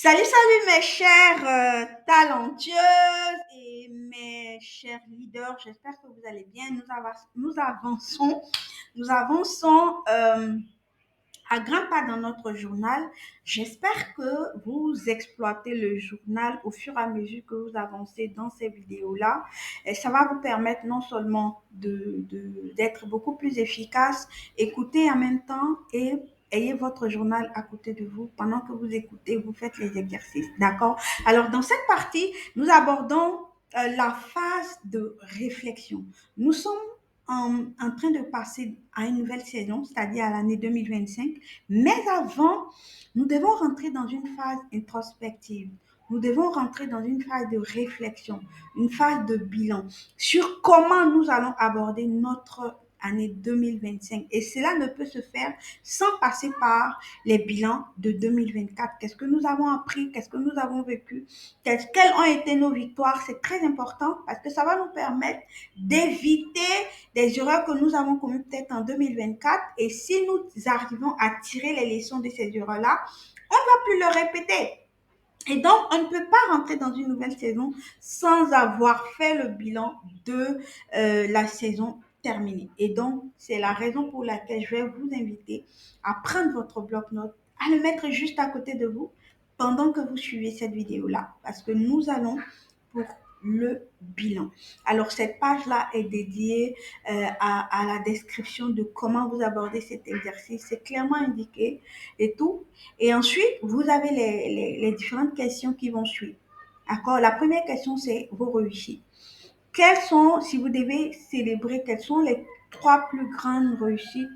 Salut mes chers talentueuses et mes chers leaders. J'espère que vous allez bien. Nous avançons à grands pas dans notre journal. J'espère que vous exploitez le journal au fur et à mesure que vous avancez dans ces vidéos-là. Et ça va vous permettre non seulement d'être beaucoup plus efficace, écoutez en même temps et ayez votre journal à côté de vous pendant que vous écoutez, vous faites les exercices. D'accord? Alors, dans cette partie, nous abordons la phase de réflexion. Nous sommes en train de passer à une nouvelle saison, c'est-à-dire à l'année 2025. Mais avant, nous devons rentrer dans une phase introspective. Nous devons rentrer dans une phase de réflexion, une phase de bilan sur comment nous allons aborder notre année 2025. Et cela ne peut se faire sans passer par les bilans de 2024. Qu'est-ce que nous avons appris? Qu'est-ce que nous avons vécu? Quelles ont été nos victoires? C'est très important parce que ça va nous permettre d'éviter des erreurs que nous avons commises peut-être en 2024. Et si nous arrivons à tirer les leçons de ces erreurs-là, on ne va plus le répéter. Et donc, on ne peut pas rentrer dans une nouvelle saison sans avoir fait le bilan de la saison terminée. Et donc, c'est la raison pour laquelle je vais vous inviter à prendre votre bloc-notes, à le mettre juste à côté de vous pendant que vous suivez cette vidéo-là. Parce que nous allons pour le bilan. Alors, cette page-là est dédiée à la description de comment vous abordez cet exercice. C'est clairement indiqué et tout. Et ensuite, vous avez les différentes questions qui vont suivre. D'accord? La première question, c'est vos réussites. Quelles sont, si vous devez célébrer, quelles sont les trois plus grandes réussites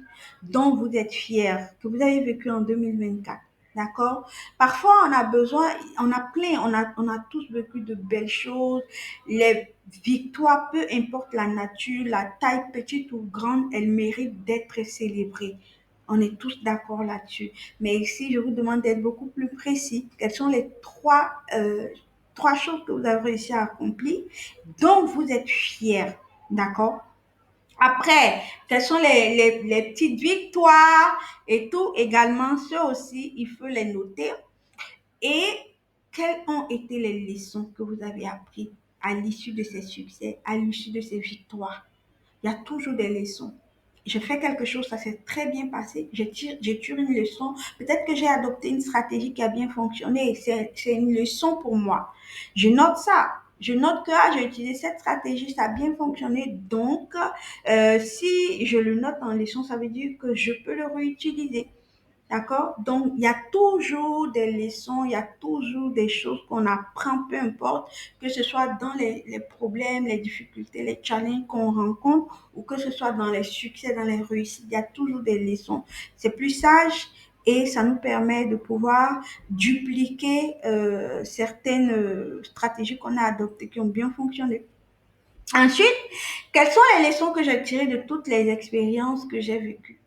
dont vous êtes fiers, que vous avez vécues en 2024? D'accord? Parfois, on a besoin, on a tous vécu de belles choses. Les victoires, peu importe la nature, la taille petite ou grande, elles méritent d'être célébrées. On est tous d'accord là-dessus. Mais ici, je vous demande d'être beaucoup plus précis. Quelles sont les trois choses que vous avez réussi à accomplir dont vous êtes fiers? D'accord? Après, quelles sont les petites victoires et tout également, ceux aussi, il faut les noter. Et quelles ont été les leçons que vous avez apprises à l'issue de ces succès, à l'issue de ces victoires? Il y a toujours des leçons. Je fais quelque chose, ça s'est très bien passé, je tire une leçon. Peut-être que j'ai adopté une stratégie qui a bien fonctionné. C'est une leçon pour moi. Je note ça. Je note que j'ai utilisé cette stratégie, ça a bien fonctionné. Donc, si je le note en leçon, ça veut dire que je peux le réutiliser. D'accord? Donc, il y a toujours des leçons, il y a toujours des choses qu'on apprend, peu importe, que ce soit dans les problèmes, les difficultés, les challenges qu'on rencontre, ou que ce soit dans les succès, dans les réussites, il y a toujours des leçons. C'est plus sage et ça nous permet de pouvoir dupliquer certaines stratégies qu'on a adoptées, qui ont bien fonctionné. Ensuite, quelles sont les leçons que j'ai tirées de toutes les expériences que j'ai vécues?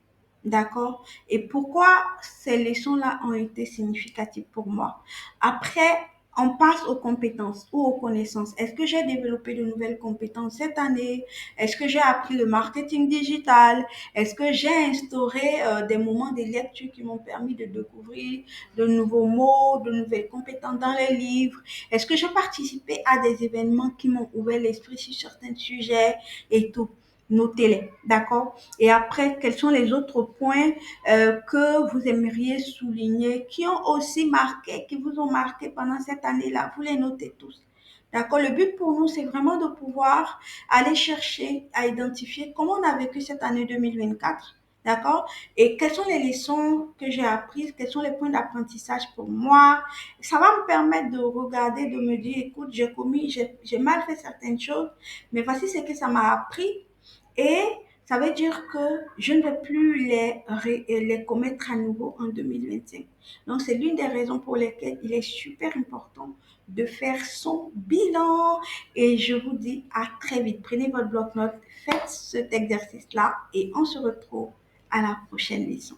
D'accord? Et pourquoi ces leçons-là ont été significatives pour moi? Après, on passe aux compétences ou aux connaissances. Est-ce que j'ai développé de nouvelles compétences cette année? Est-ce que j'ai appris le marketing digital? Est-ce que j'ai instauré des moments de lecture qui m'ont permis de découvrir de nouveaux mots, de nouvelles compétences dans les livres? Est-ce que j'ai participé à des événements qui m'ont ouvert l'esprit sur certains sujets et tout? Notez-les, d'accord? Et après, quels sont les autres points que vous aimeriez souligner, qui ont aussi marqué, qui vous ont marqué pendant cette année-là? Vous les notez tous. D'accord? Le but pour nous, c'est vraiment de pouvoir aller chercher à identifier comment on a vécu cette année 2024. D'accord? Et quelles sont les leçons que j'ai apprises? Quels sont les points d'apprentissage pour moi? Ça va me permettre de regarder, de me dire, écoute, j'ai mal fait certaines choses, mais voici ce que ça m'a appris. Et ça veut dire que je ne vais plus les commettre à nouveau en 2025. Donc, c'est l'une des raisons pour lesquelles il est super important de faire son bilan. Et je vous dis à très vite. Prenez votre bloc-notes, faites cet exercice-là et on se retrouve à la prochaine leçon.